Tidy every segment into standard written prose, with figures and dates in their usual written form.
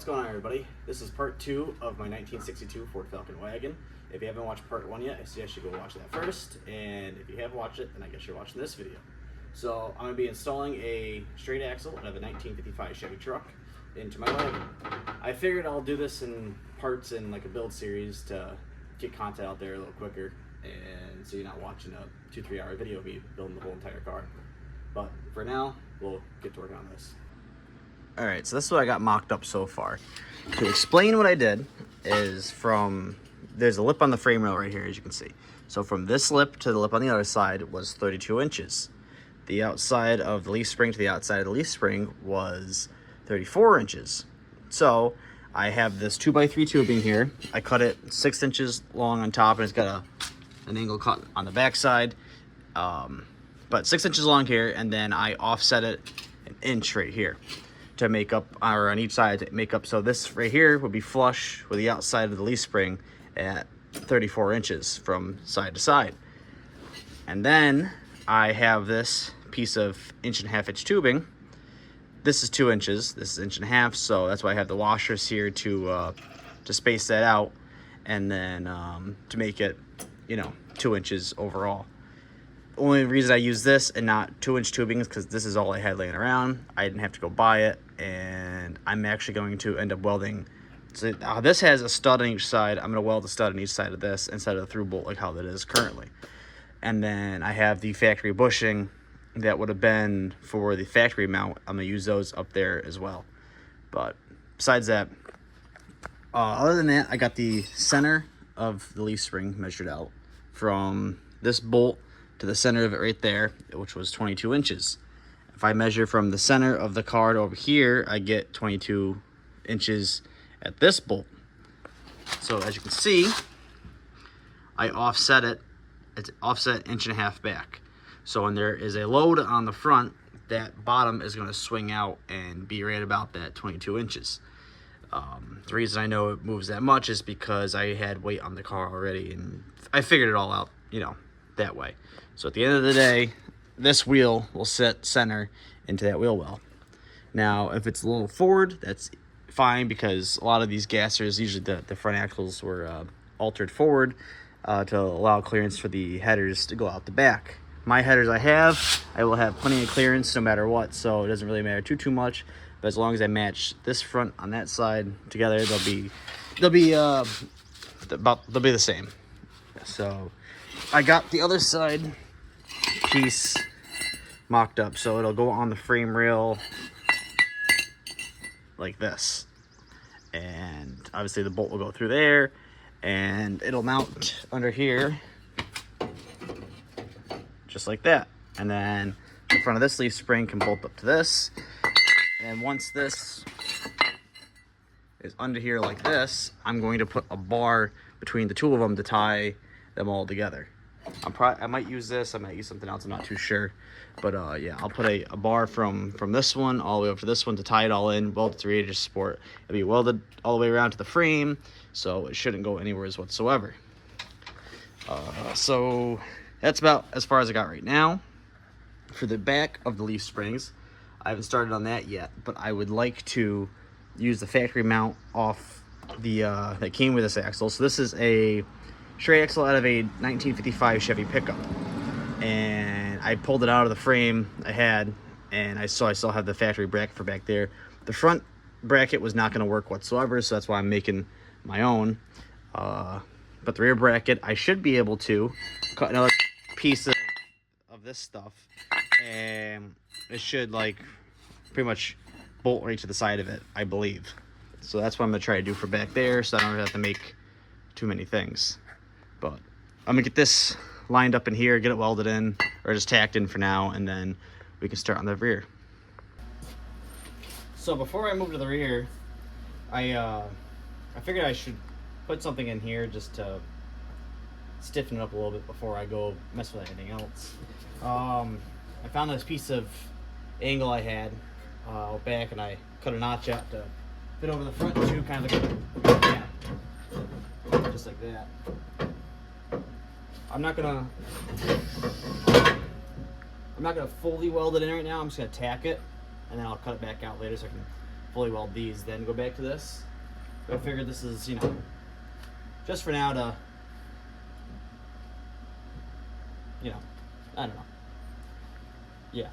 What's going on, everybody? This is part 2 of my 1962 Ford Falcon wagon. If you haven't watched part 1 yet, I suggest you go watch that first, and if you have watched it, then I guess you're watching this video. So I'm going to be installing a straight axle out of a 1955 Chevy truck into my wagon. I figured I'll do this in parts in like a build series to get content out there a little quicker, and so you're not watching a 2-3 hour video of me building the whole entire car. But for now, we'll get to work on this. Alright, so this is what I got mocked up so far. To explain what I did is there's a lip on the frame rail right here, as you can see. So from this lip to the lip on the other side was 32 inches. The outside of the leaf spring to the outside of the leaf spring was 34 inches. So I have this 2x3 tubing here. I cut it 6 inches long on top, and it's got an angle cut on the back side. But 6 inches long here, and then I offset it an inch right here to make up, or on each side to make up, so this right here would be flush with the outside of the leaf spring at 34 inches from side to side. And then I have this piece of 1.5 inch tubing. This is 2 inches, this is 1.5 inches, so that's why I have the washers here to space that out, and then to make it, 2 inches overall. Only reason I use this and not 2-inch tubing is because this is all I had laying around. I didn't have to go buy it, and I'm actually going to end up welding. So this has a stud on each side. I'm going to weld a stud on each side of this instead of a through bolt like how that is currently. And then I have the factory bushing that would have been for the factory mount. I'm going to use those up there as well. But besides that, other than that, I got the center of the leaf spring measured out from this bolt to the center of it right there, which was 22 inches. If I measure from the center of the card over here, I get 22 inches at this bolt. So as you can see, I offset it. It's offset 1.5 inches back. So when there is a load on the front, that bottom is going to swing out and be right about that 22 inches. The reason I know it moves that much is because I had weight on the car already, and I figured it all out, that way. So at the end of the day, this wheel will sit center into that wheel well. Now, if it's a little forward, that's fine, because a lot of these gassers, usually the front axles were altered forward to allow clearance for the headers to go out the back. My headers I will have plenty of clearance no matter what, so it doesn't really matter too much. But as long as I match this front on that side together, they'll be the same. So I got the other side piece mocked up, so it'll go on the frame rail like this, and obviously the bolt will go through there, and it'll mount under here just like that. And then the front of this leaf spring can bolt up to this, and once this is under here like this, I'm going to put a bar between the two of them to tie them all together. I might use this, I might use something else, I'm not too sure. But yeah, I'll put a bar from this one all the way up to this one to tie it all in, weld it to radiator support. It'll be welded all the way around to the frame, so it shouldn't go anywhere whatsoever. So that's about as far as I got right now. For the back of the leaf springs, I haven't started on that yet, but I would like to use the factory mount off the that came with this axle. So this is a straight axle out of a 1955 Chevy pickup, and I pulled it out of the frame I had, and I still have the factory bracket for back there. The front bracket was not going to work whatsoever, so that's why I'm making my own. But the rear bracket, I should be able to cut another piece of this stuff, and it should pretty much bolt right to the side of it, I believe. So that's what I'm going to try to do for back there, so I don't have to make too many things. But I'm gonna get this lined up in here, get it welded in, or just tacked in for now, and then we can start on the rear. So before I move to the rear, I figured I should put something in here just to stiffen it up a little bit before I go mess with anything else. I found this piece of angle I had back, and I cut a notch out to fit over the front tube, kind of just like that. I'm not gonna fully weld it in right now. I'm just gonna tack it, and then I'll cut it back out later so I can fully weld these, then go back to this. But I figured this is, you know, just for now to, you know, I don't know. Yeah.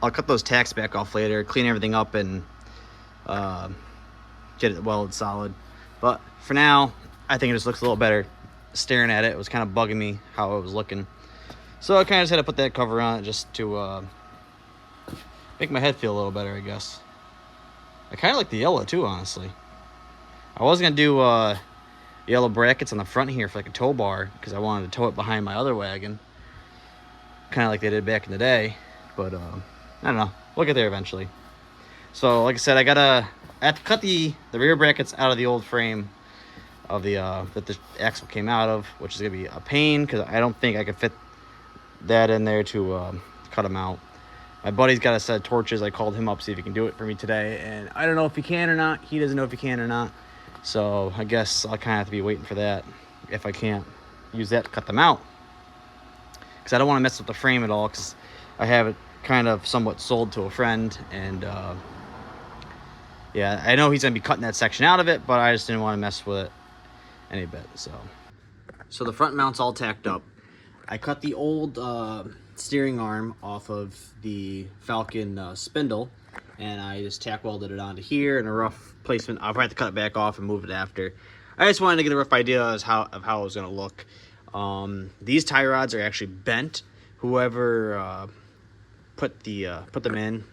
I'll cut those tacks back off later, clean everything up, and get it welded solid. But for now, I think it just looks a little better. Staring at it, it was kind of bugging me how it was looking. So I kind of just had to put that cover on it just to make my head feel a little better, I guess. I kind of like the yellow too, honestly. I was going to do yellow brackets on the front here for like a tow bar because I wanted to tow it behind my other wagon. Kind of like they did back in the day. But I don't know. We'll get there eventually. So, like I said, I have to cut the rear brackets out of the old frame of the that the axle came out of, which is gonna be a pain because I don't think I could fit that in there to cut them out. My buddy's got a set of torches. I called him up to see if he can do it for me today, and I don't know if he can or not. He doesn't know if he can or not. So I guess I'll kind of have to be waiting for that if I can't use that to cut them out, because I don't want to mess up the frame at all, because I have it kind of somewhat sold to a friend, and yeah, I know he's gonna be cutting that section out of it, but I just didn't want to mess with it any bit. So the front mount's all tacked up. I cut the old steering arm off of the Falcon spindle, and I just tack welded it onto here in a rough placement. I'll probably have to cut it back off and move it after. I just wanted to get a rough idea of how it was gonna look. These tie rods are actually bent. Whoever put them in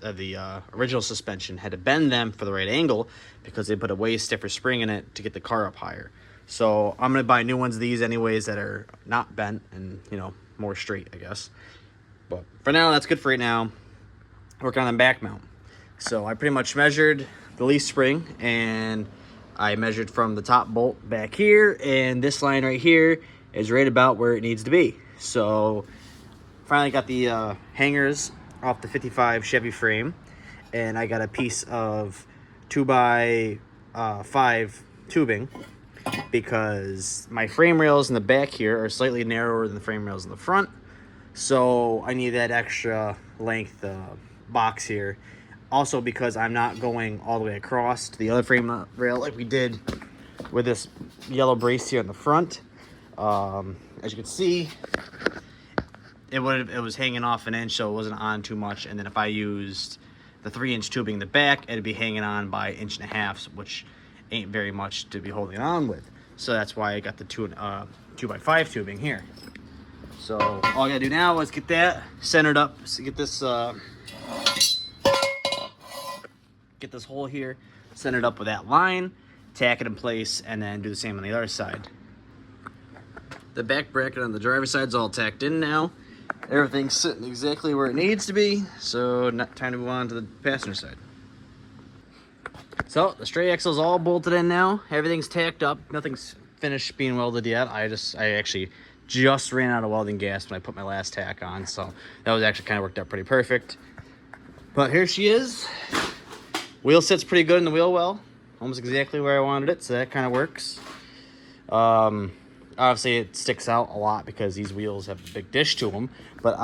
the original suspension had to bend them for the right angle because they put a way stiffer spring in it to get the car up higher. So I'm gonna buy new ones of these anyways that are not bent and, you know, more straight, I guess. But for now, that's good for right now. Working on the back mount. So I pretty much measured the leaf spring, and I measured from the top bolt back here, and this line right here is right about where it needs to be. So finally got the hangers off the 55 Chevy frame, and I got a piece of 2x5 tubing because my frame rails in the back here are slightly narrower than the frame rails in the front. So I need that extra length box here. Also because I'm not going all the way across to the other frame rail like we did with this yellow brace here in the front. As you can see, it was hanging off an inch, so it wasn't on too much. And then if I used the 3-inch tubing in the back, it'd be hanging on by 1.5 inches, which ain't very much to be holding on with. So that's why I got the 2x5 tubing here. So all I gotta do now is get that centered up. So get this hole here centered up with that line, tack it in place, and then do the same on the other side. The back bracket on the driver's side is all tacked in now. Everything's sitting exactly where it needs to be, so time to move on to the passenger side. So the straight axle's all bolted in now. Everything's tacked up. Nothing's finished being welded yet. I actually just ran out of welding gas when I put my last tack on, so that was actually kind of worked out pretty perfect. But here she is. Wheel sits pretty good in the wheel well, almost exactly where I wanted it, so that kind of works. Obviously it sticks out a lot because these wheels have a big dish to them, but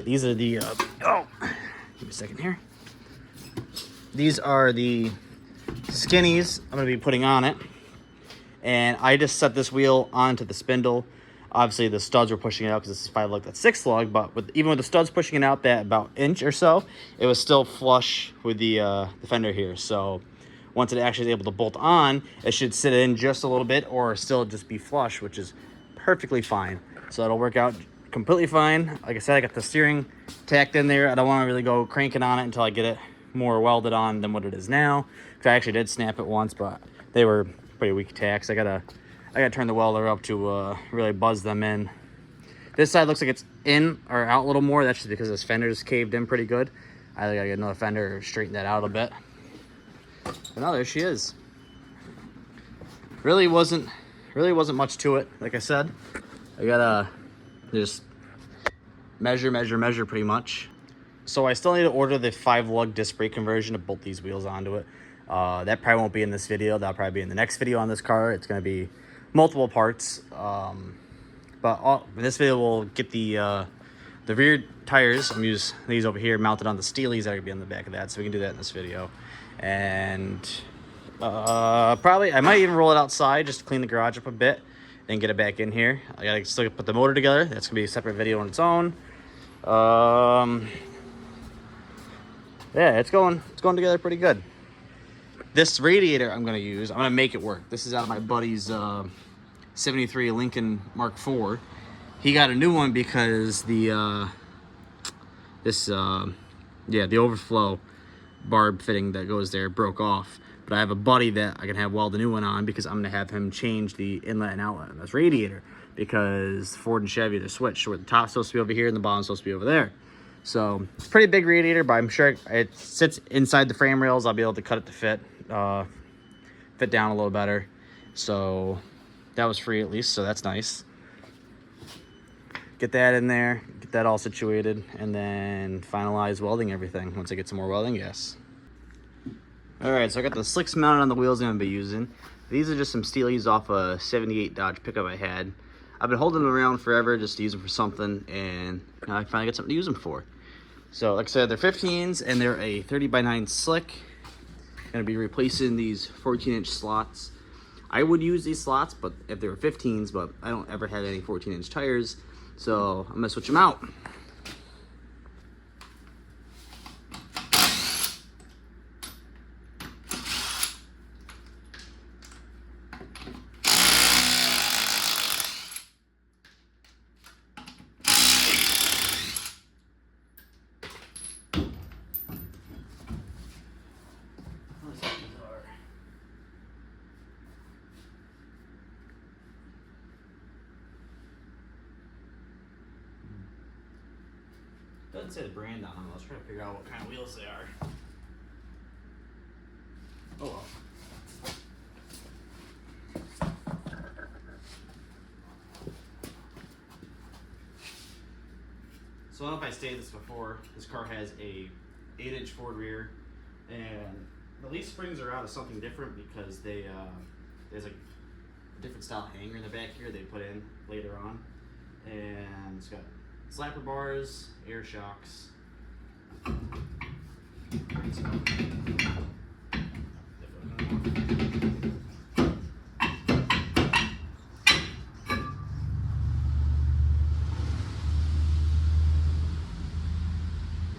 these are the oh, give me a second here. These are the skinnies I'm going to be putting on it, and I just set this wheel onto the spindle. Obviously the studs were pushing it out because this is 5-lug, that's 6-lug, but even with the studs pushing it out that about inch or so, it was still flush with the fender here. So once it actually is able to bolt on, it should sit in just a little bit or still just be flush, which is perfectly fine. So it'll work out completely fine. Like I said, I got the steering tacked in there. I don't want to really go cranking on it until I get it more welded on than what it is now, because I actually did snap it once, but they were pretty weak tacks. I gotta turn the welder up to really buzz them in. This side looks like it's in or out a little more. That's just because this fender's caved in pretty good. I gotta get another fender, straighten that out a bit. But now there she is. Really wasn't much to it. Like I said, I gotta just measure pretty much. So I still need to order the 5-lug disc brake conversion to bolt these wheels onto it. That probably won't be in this video. That'll probably be in the next video on this car. It's gonna be multiple parts. But in this video, we'll get the rear tires. I'm using these over here mounted on the steelies that are gonna be on the back of that, so we can do that in this video. And probably I might even roll it outside just to clean the garage up a bit and get it back in here. I gotta still put the motor together. That's gonna be a separate video on its own. Yeah, it's going together pretty good. This radiator I'm gonna use, I'm gonna make it work. This is out of my buddy's 73 Lincoln Mark IV. He got a new one because the overflow barb fitting that goes there broke off. But I have a buddy that I can have weld the new one on because I'm gonna have him change the inlet and outlet on this radiator, because Ford and Chevy, they're switched where the top's supposed to be over here and the bottom's supposed to be over there. So it's a pretty big radiator, but I'm sure it sits inside the frame rails. I'll be able to cut it to fit down a little better. So that was free at least, so that's nice. Get that in there, get that all situated, and then finalize welding everything once I get some more welding gas. All right, so I got the slicks mounted on the wheels I'm gonna be using. These are just some steelies off a 78 Dodge pickup I had. I've been holding them around forever just to use them for something, and now I finally got something to use them for. So like I said, they're 15s and they're a 30x9 slick. Gonna be replacing these 14-inch slots. I would use these slots, but if they were 15s, but I don't ever have any 14-inch tires, so I'm gonna switch them out. Doesn't say the brand on them. Let's try to figure out what kind of wheels they are. Oh well. So I don't know if I stated this before. This car has a 8-inch Ford rear, and the leaf springs are out of something different because there's a different style hanger in the back here they put in later on, and it's got slapper bars, air shocks.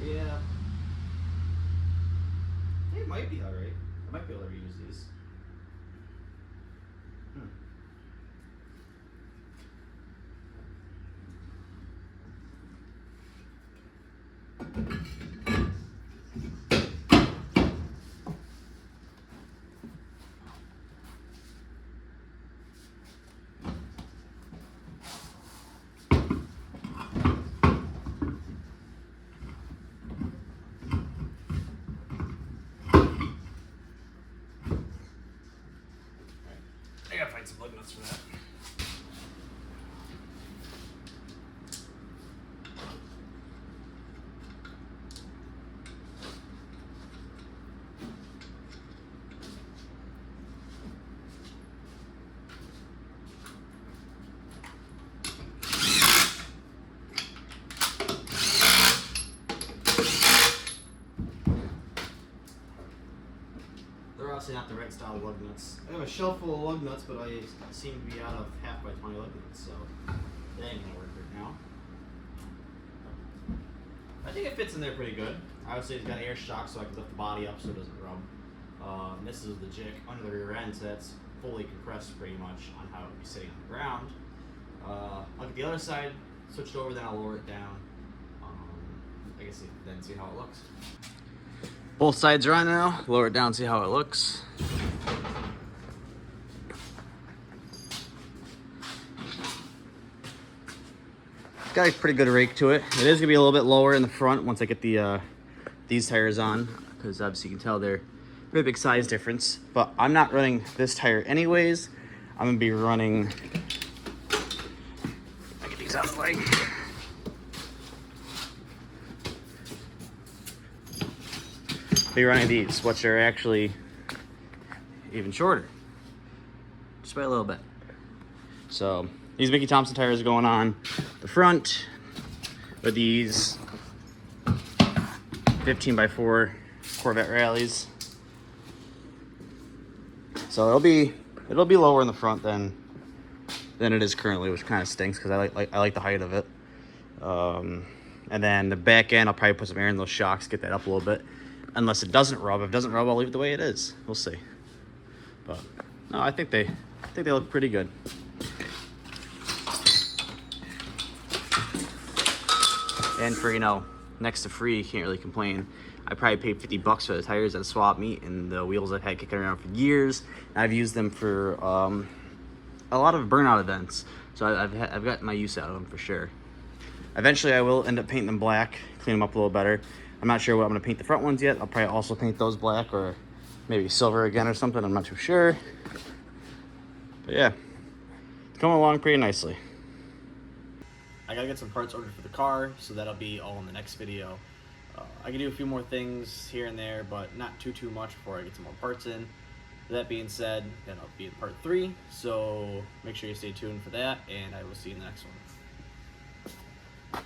Yeah. It might be alright. I might be able to reuse these. I gotta find some lug nuts for that. They're obviously not the right style of lug nuts. I have a shelf full of lug nuts, but I seem to be out of 1/2x20 lug nuts, so that ain't gonna work right now. I think it fits in there pretty good. Obviously it's got air shock so I can lift the body up so it doesn't rub. This is the jick under the rear end, so that's fully compressed pretty much on how it would be sitting on the ground. I'll get the other side switched over, then I'll lower it down. I guess then see how it looks. Both sides are on now. Lower it down, see how it looks. got a pretty good rake to it. It is gonna be a little bit lower in the front once I get the these tires on, because obviously you can tell they're very big size difference. But I'm not running this tire anyways. I'm gonna be running. I get these out of the way. Be running these, which are actually even shorter, just by a little bit. So these Mickey Thompson tires are going on the front with these 15x4 Corvette rallies. So it'll be lower in the front than it is currently, which kind of stinks because I like the height of it. And then the back end, I'll probably put some air in those shocks, get that up a little bit. Unless it doesn't rub. If it doesn't rub, I'll leave it the way it is. We'll see. But no, I think they look pretty good. And for, you know, next to free, you can't really complain. I probably paid $50 for the tires at a swap meet, and the wheels I've had kicking around for years. And I've used them for a lot of burnout events, so I've got my use out of them for sure. Eventually, I will end up painting them black, clean them up a little better. I'm not sure what I'm going to paint the front ones yet. I'll probably also paint those black, or maybe silver again or something. I'm not too sure. But yeah, it's coming along pretty nicely. I got to get some parts ordered for the car, so that'll be all in the next video. I can do a few more things here and there, but not too much before I get some more parts in. That being said, that'll be in part 3, so make sure you stay tuned for that, and I will see you in the next one.